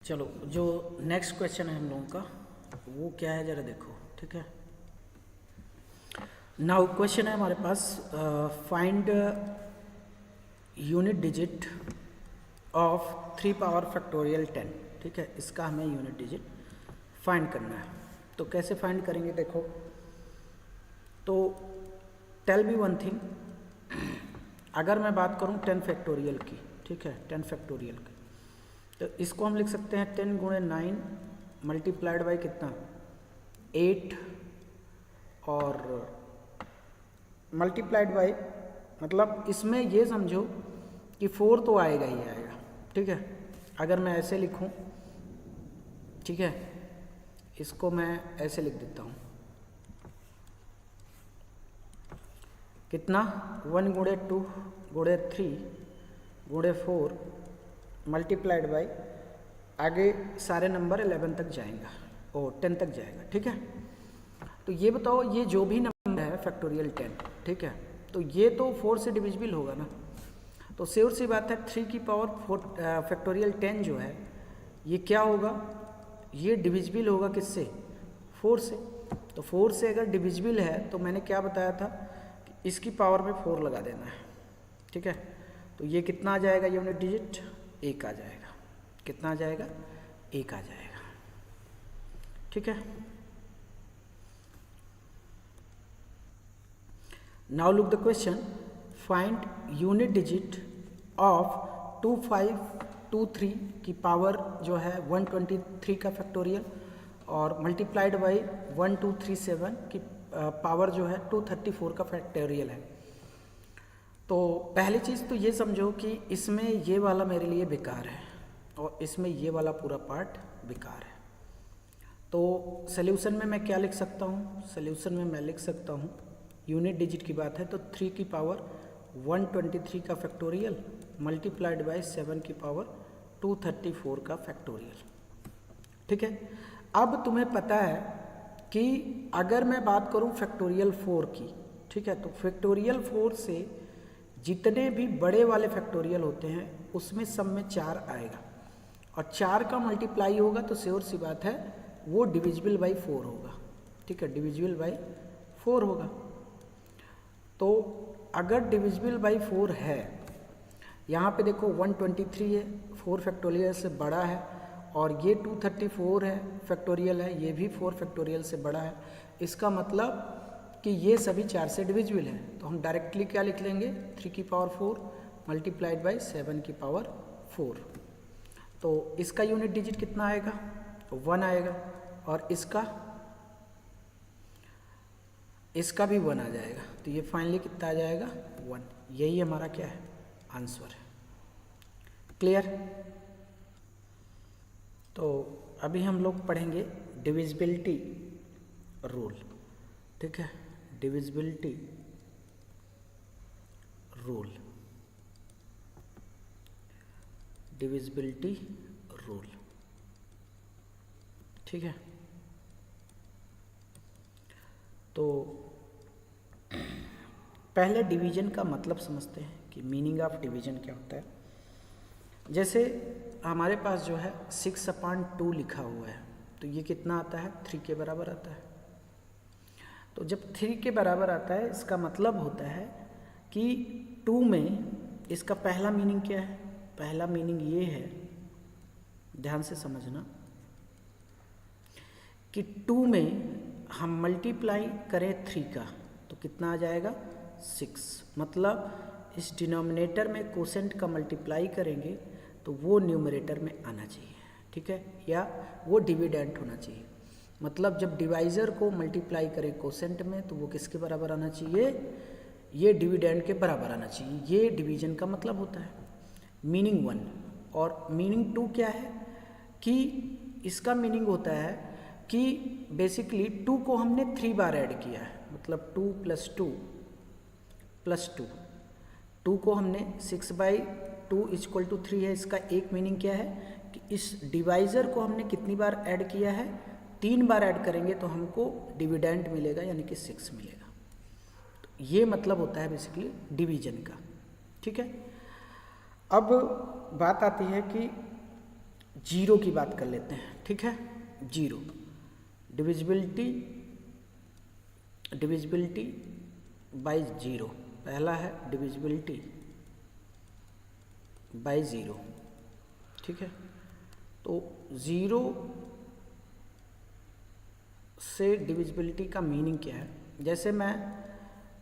चलो जो next question है हम लोगों का वो क्या है ज़रा देखो, ठीक है। नाउ क्वेश्चन है हमारे पास, find unit digit of 3 power factorial 10, ठीक है। इसका हमें यूनिट डिजिट फाइंड करना है। तो कैसे फाइंड करेंगे देखो, तो टेल मी वन थिंग, अगर मैं बात करूं 10 फैक्टोरियल की, ठीक है, 10 फैक्टोरियल की, तो इसको हम लिख सकते हैं 10 गुणे 9 मल्टीप्लाइड बाई कितना 8 और मल्टीप्लाइड बाई, मतलब इसमें ये समझो कि 4 तो आएगा ही आएगा, ठीक है। अगर मैं ऐसे लिखूं, ठीक है, इसको मैं ऐसे लिख देता हूं, कितना 1 गुणे 2 गुणे 3 गुणे 4 मल्टीप्लाइड बाई, आगे सारे नंबर 11 तक जाएगा और 10 तक जाएगा, ठीक है। तो ये बताओ, ये जो भी नंबर है फैक्टोरियल 10, ठीक है, तो ये तो 4 से डिविजिबल होगा ना। तो श्योर सी बात है 3 की पावर 4 फैक्टोरियल 10 जो है ये क्या होगा, ये डिविजिबल होगा किससे, 4 से। तो 4 से अगर डिविजिबल है तो मैंने क्या बताया था कि इसकी पावर में 4 लगा देना है, ठीक है। तो ये कितना आ जाएगा यूनिट डिजिट, 1 आ जाएगा। कितना आ जाएगा, 1 आ जाएगा, ठीक है। Now look the question, find unit digit of 2523 की पावर जो है 123 का फैक्टोरियल और मल्टीप्लाइड बाई 1237 की पावर जो है 234 का फैक्टोरियल है। तो पहली चीज़ तो ये समझो कि इसमें ये वाला मेरे लिए बेकार है और इसमें ये वाला पूरा पार्ट बेकार है। तो सल्यूशन में मैं क्या लिख सकता हूँ, सल्यूशन में मैं लिख सकता हूँ, यूनिट डिजिट की बात है तो 3 की पावर 123 का फैक्टोरियल मल्टीप्लाइड बाय 7 की पावर 234 का फैक्टोरियल, ठीक है। अब तुम्हें पता है कि अगर मैं बात करूं फैक्टोरियल 4 की, ठीक है, तो फैक्टोरियल 4 से जितने भी बड़े वाले फैक्टोरियल होते हैं उसमें सब में 4 आएगा और 4 का मल्टीप्लाई होगा तो श्योर सी बात है वो डिविजिबल बाई 4 होगा, ठीक है, डिविजिबल बाई 4 होगा। तो अगर डिविजिबल बाई 4 है, यहाँ पे देखो 123 है, 4 फैक्टोरियल से बड़ा है, और ये 234 है फैक्टोरियल है, ये भी 4 फैक्टोरियल से बड़ा है। इसका मतलब कि ये सभी 4 से डिविजिबल है। तो हम डायरेक्टली क्या लिख लेंगे, 3 की पावर 4 मल्टीप्लाइड बाई 7 की पावर 4। तो इसका यूनिट डिजिट कितना आएगा, 1 आएगा, और इसका भी 1 आ जाएगा। तो ये फाइनली कितना आ जाएगा, 1। यही हमारा क्या है, आंसर है। क्लियर। तो अभी हम लोग पढ़ेंगे डिविजिबिलिटी रूल, ठीक है, डिविजिबिलिटी रूल, डिविजिबिलिटी रूल, ठीक है। तो पहले डिवीजन का मतलब समझते हैं कि मीनिंग ऑफ डिवीजन क्या होता है। जैसे हमारे पास जो है 6/2 लिखा हुआ है, तो ये कितना आता है, 3 के बराबर आता है। तो जब 3 के बराबर आता है इसका मतलब होता है कि 2 में इसका पहला मीनिंग क्या है, पहला मीनिंग ये है, ध्यान से समझना, कि 2 में हम मल्टीप्लाई करें 3 का तो कितना आ जाएगा, 6। मतलब इस डिनोमिनेटर में कोसेंट का मल्टीप्लाई करेंगे तो वो न्यूमरेटर में आना चाहिए, ठीक है, या वो डिविडेंट होना चाहिए। मतलब जब डिवाइज़र को मल्टीप्लाई करें कोसेंट में तो वो किसके बराबर आना चाहिए, ये डिविडेंट के बराबर आना चाहिए। ये डिवीजन का मतलब होता है, मीनिंग 1। और मीनिंग 2 क्या है कि इसका मीनिंग होता है कि बेसिकली 2 को हमने 3 बार ऐड किया है, मतलब 2 + 2 + 2, 2 को हमने 6/2 = 3 है। इसका एक मीनिंग क्या है कि इस डिवाइज़र को हमने कितनी बार ऐड किया है, 3 बार ऐड करेंगे तो हमको डिविडेंट मिलेगा, यानी कि 6 मिलेगा। तो ये मतलब होता है बेसिकली डिवीजन का, ठीक है। अब बात आती है कि जीरो की बात कर लेते हैं, ठीक है। जीरो डिविजिबिलिटी बाय जीरो, पहला है डिविजिबिलिटी बाय ज़ीरो, ठीक है। तो ज़ीरो से डिविजिबिलिटी का मीनिंग क्या है? जैसे मैं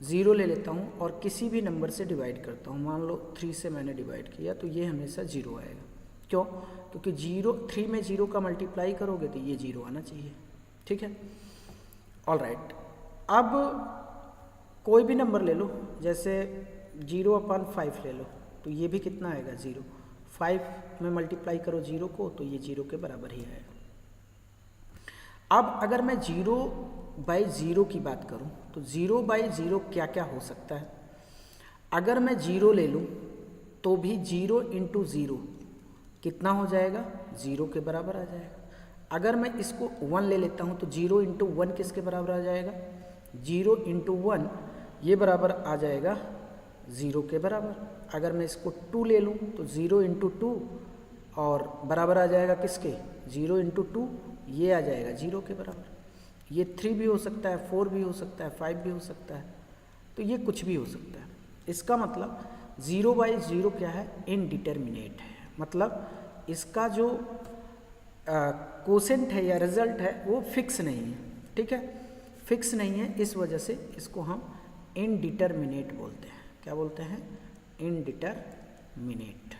ज़ीरो ले लेता हूँ और किसी भी नंबर से डिवाइड करता हूँ, मान लो 3 से मैंने डिवाइड किया तो ये हमेशा ज़ीरो आएगा। क्यों? क्योंकि 3 में ज़ीरो का मल्टीप्लाई करोगे तो ये ज़ीरो आना चाहिए, ठीक है। ऑल राइट, अब कोई भी नंबर ले लो, जैसे 0/5 ले लो तो ये भी कितना आएगा? ज़ीरो। 5 में मल्टीप्लाई करो ज़ीरो को तो ये ज़ीरो के बराबर ही आएगा। अब अगर मैं 0/0 की बात करूं तो 0/0 क्या क्या हो सकता है? अगर मैं 0 ले लूं तो भी 0 × 0 कितना हो जाएगा? 0 के बराबर आ जाएगा। अगर मैं इसको 1 ले लेता हूं तो 0 × 1 किसके बराबर आ जाएगा? 0 × 1 ये बराबर आ जाएगा 0 के बराबर। अगर मैं इसको 2 ले लूं तो 0 × 2 और बराबर आ जाएगा किसके? 0 × 2 ये आ जाएगा 0 के बराबर। ये 3 भी हो सकता है, 4 भी हो सकता है, 5 भी हो सकता है, तो ये कुछ भी हो सकता है। इसका मतलब 0/0 क्या है? इनडिटर्मिनेट है, मतलब इसका जो कोसेंट है या रिजल्ट है वो फिक्स नहीं है, ठीक है। फिक्स नहीं है, इस वजह से इसको हम इनडिटर्मिनेट बोलते हैं। क्या बोलते हैं? इनडिटर्मिनेट,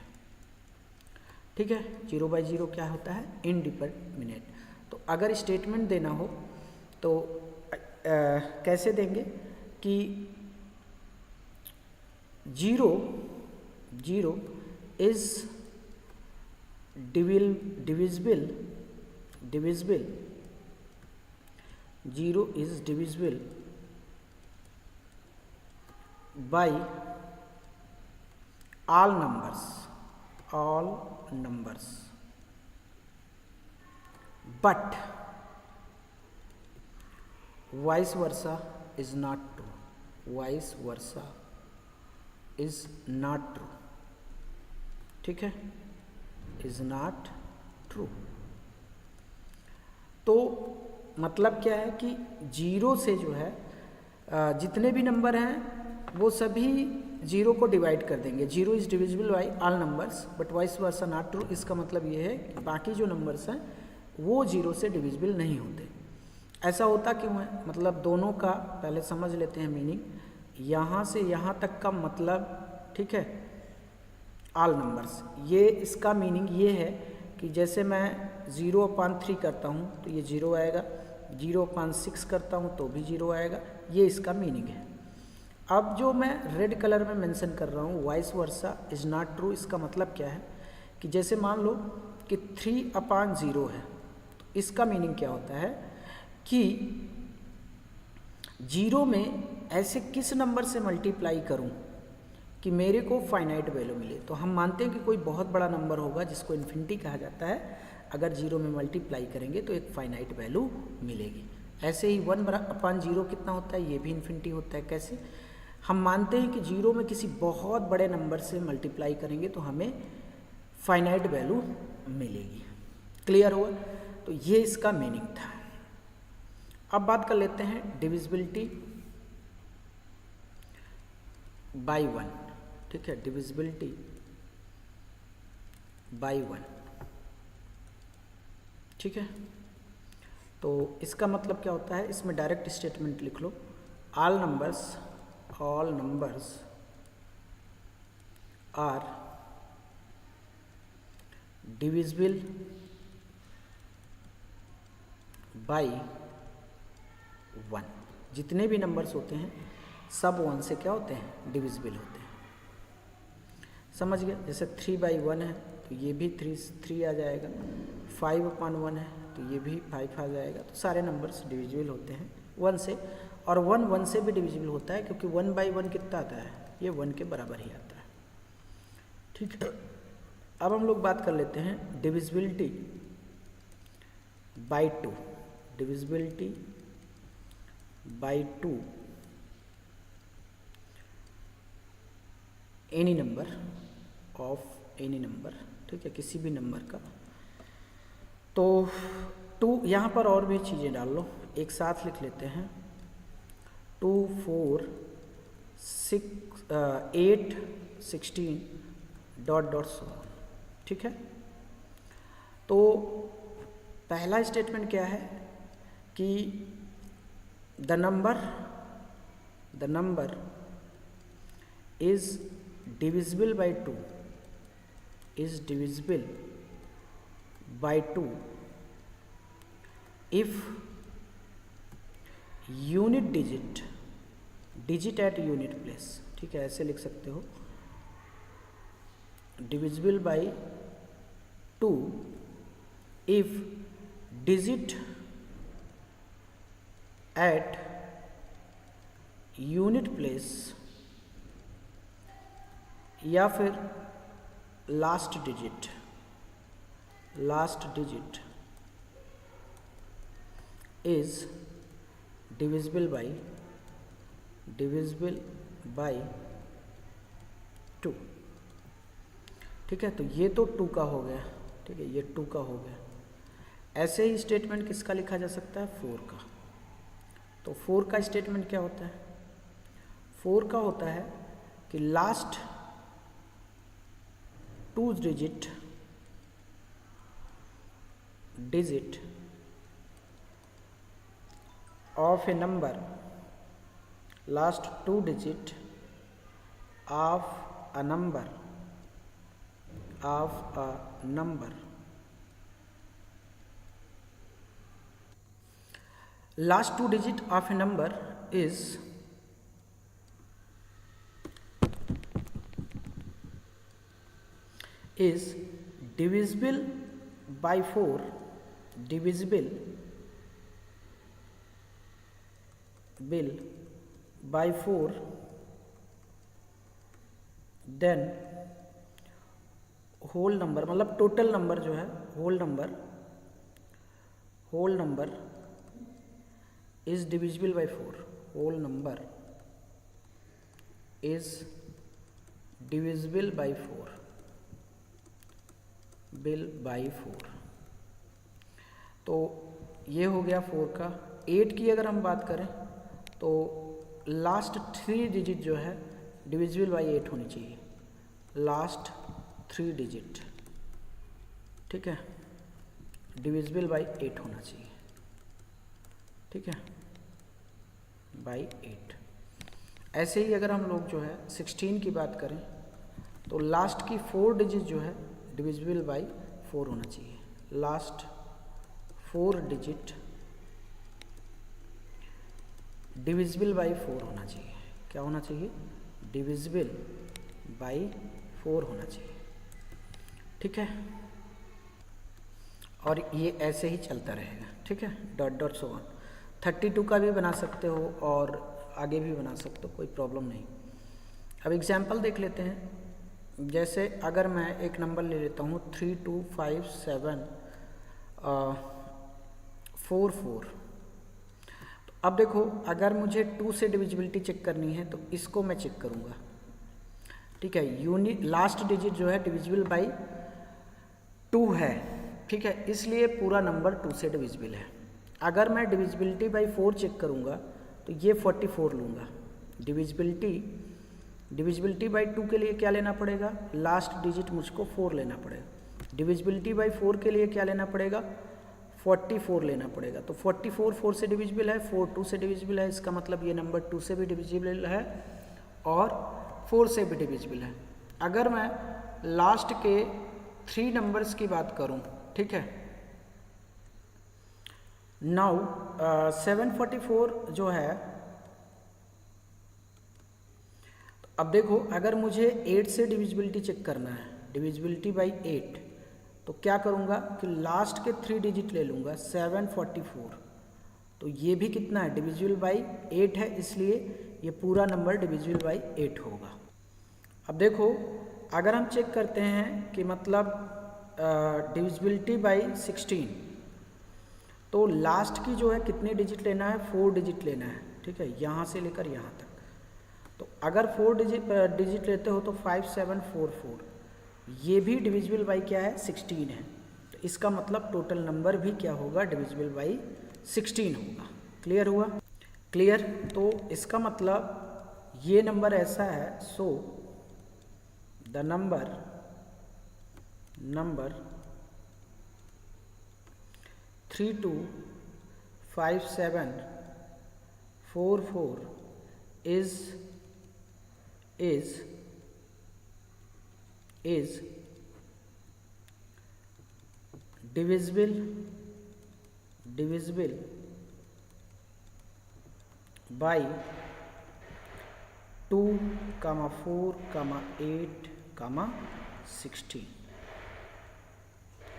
ठीक है। 0/0 क्या होता है? इनडिटर्मिनेट। तो अगर स्टेटमेंट देना हो तो कैसे देंगे कि 0 is divisible 0 is divisible by all numbers but vice versa is not true, ठीक है, is not true। तो मतलब क्या है कि 0 से जो है जितने भी नंबर हैं वो सभी 0 को डिवाइड कर देंगे। 0 is divisible by all numbers but vice versa not true. इसका मतलब ये है कि बाकी जो नंबर्स हैं वो 0 से डिविजिबल नहीं होते। ऐसा होता क्यों है? मतलब दोनों का पहले समझ लेते हैं मीनिंग। यहाँ से यहाँ तक का मतलब, ठीक है, ऑल नंबर्स, ये इसका मीनिंग ये है कि जैसे मैं 0/3 करता हूँ तो ये 0 आएगा, 0/6 करता हूँ तो भी 0 आएगा, ये इसका मीनिंग है। अब जो मैं रेड कलर में मेंशन कर रहा हूँ vice versa is not true, इसका मतलब क्या है कि जैसे मान लो कि 3/0 है, तो इसका मीनिंग क्या होता है कि 0 में ऐसे किस नंबर से मल्टीप्लाई करूं कि मेरे को फाइनाइट वैल्यू मिले। तो हम मानते हैं कि कोई बहुत बड़ा नंबर होगा जिसको इन्फिनिटी कहा जाता है, अगर 0 में मल्टीप्लाई करेंगे तो एक फाइनाइट वैल्यू मिलेगी। ऐसे ही 1/0 कितना होता है? ये भी इन्फिनिटी होता है। कैसे? हम मानते हैं कि 0 में किसी बहुत बड़े नंबर से मल्टीप्लाई करेंगे तो हमें फाइनाइट वैल्यू मिलेगी। क्लियर हुआ? तो ये इसका मीनिंग था। अब बात कर लेते हैं डिविजिबिलिटी बाई 1, ठीक है, डिविजिबिलिटी बाई 1, ठीक है। तो इसका मतलब क्या होता है? इसमें डायरेक्ट स्टेटमेंट लिख लो, all numbers are divisible by 1। जितने भी नंबर्स होते हैं सब 1 से क्या होते हैं? डिविजिबल होते हैं। समझ गए? जैसे 3/1 है तो ये भी 3 आ जाएगा, 5/1 है तो ये भी 5 आ जाएगा। तो सारे नंबर्स डिविजिबल होते हैं 1 से, और 1 से भी डिविजिबल होता है क्योंकि 1/1 कितना आता है? ये 1 के बराबर ही आता है, ठीक है। अब हम लोग बात कर लेते हैं divisibility by 2, divisibility by 2 any number of any number, ठीक है, किसी भी नंबर का यहाँ पर और भी चीज़ें डाल लो, एक साथ लिख लेते हैं। 2 4 6 8 16 डॉट डॉट सो, ठीक है। तो पहला स्टेटमेंट क्या है कि the number is divisible by 2, is divisible by 2 if unit digit at unit place, ठीक है, ऐसे लिख सकते हो। divisible by 2 if digit at unit place या फिर last digit is divisible by 2, ठीक है। तो ये तो 2 का हो गया, ठीक है, ये 2 का हो गया। ऐसे ही स्टेटमेंट किसका लिखा जा सकता है? 4 का। तो 4 का स्टेटमेंट क्या होता है? 4 का होता है कि last 2 digit of a number, last 2 digit of a number last 2 digit of a number is divisible by 4, then whole number, मतलब टोटल नंबर जो है, whole number is divisible by 4, whole number is divisible by 4, तो ये हो गया 4 का। 8 की अगर हम बात करें तो लास्ट 3 डिजिट जो है डिविजिबल बाई 8 होनी चाहिए, लास्ट 3 डिजिट, ठीक है, डिविजिबल बाई 8 होना चाहिए, ठीक है, बाई 8। ऐसे ही अगर हम लोग जो है 16 की बात करें तो लास्ट की 4 डिजिट जो है डिविजिबल बाई 4 होना चाहिए, लास्ट 4 डिजिट डिविजिबल बाई 4 होना चाहिए। क्या होना चाहिए? डिविजिबल बाई 4 होना चाहिए, ठीक है। और ये ऐसे ही चलता रहेगा, ठीक है, डॉट डॉट सो ऑन। 32 का भी बना सकते हो और आगे भी बना सकते हो, कोई प्रॉब्लम नहीं। अब एग्जाम्पल देख लेते हैं। जैसे अगर मैं एक नंबर ले लेता हूँ 325744, तो अब देखो अगर मुझे 2 से डिविजिबिलिटी चेक करनी है तो इसको मैं चेक करूँगा, ठीक है। यूनिट लास्ट डिजिट जो है डिविजिबल बाई 2 है, ठीक है, इसलिए पूरा नंबर 2 से डिविजिबल है। अगर मैं डिविजिबिलिटी बाई 4 चेक करूँगा तो ये 44 लूँगा। डिविजिबिलिटी बाई 2 के लिए क्या लेना पड़ेगा? लास्ट डिजिट मुझको 4 लेना पड़ेगा। डिविजिबिलिटी बाई 4 के लिए क्या लेना पड़ेगा? 44 लेना पड़ेगा। तो 44 4 से डिविजिबल है, 4 2 से डिविजिबल है, इसका मतलब ये नंबर 2 से भी डिविजिबल है और 4 से भी डिविजिबल है। अगर मैं लास्ट के 3 नंबर्स की बात करूं, ठीक है, नाउ 744 जो है, अब देखो अगर मुझे 8 से डिविजिबिलिटी चेक करना है, डिविजिबिलिटी बाई 8, तो क्या करूँगा कि लास्ट के 3 डिजिट ले लूँगा 744, तो ये भी कितना है? डिविजिबल बाई 8 है, इसलिए ये पूरा नंबर डिविजिबल बाई 8 होगा। अब देखो अगर हम चेक करते हैं कि मतलब डिविजिबिलिटी बाई 16, तो लास्ट की जो है कितने डिजिट लेना है? 4 डिजिट लेना है, ठीक है, यहाँ से लेकर यहाँ तक। तो अगर 4 डिजिट लेते हो तो 5744, ये भी डिविजिबल बाई क्या है? 16 है, तो इसका मतलब टोटल नंबर भी क्या होगा, डिविजिबल बाई 16 होगा। क्लियर हुआ? क्लियर। तो इसका मतलब ये नंबर ऐसा है, so the number 325744 is divisible by 2, 4, 8, 16।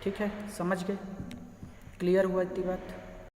ठीक है, समझ गए? क्लियर हुआ इतनी बात?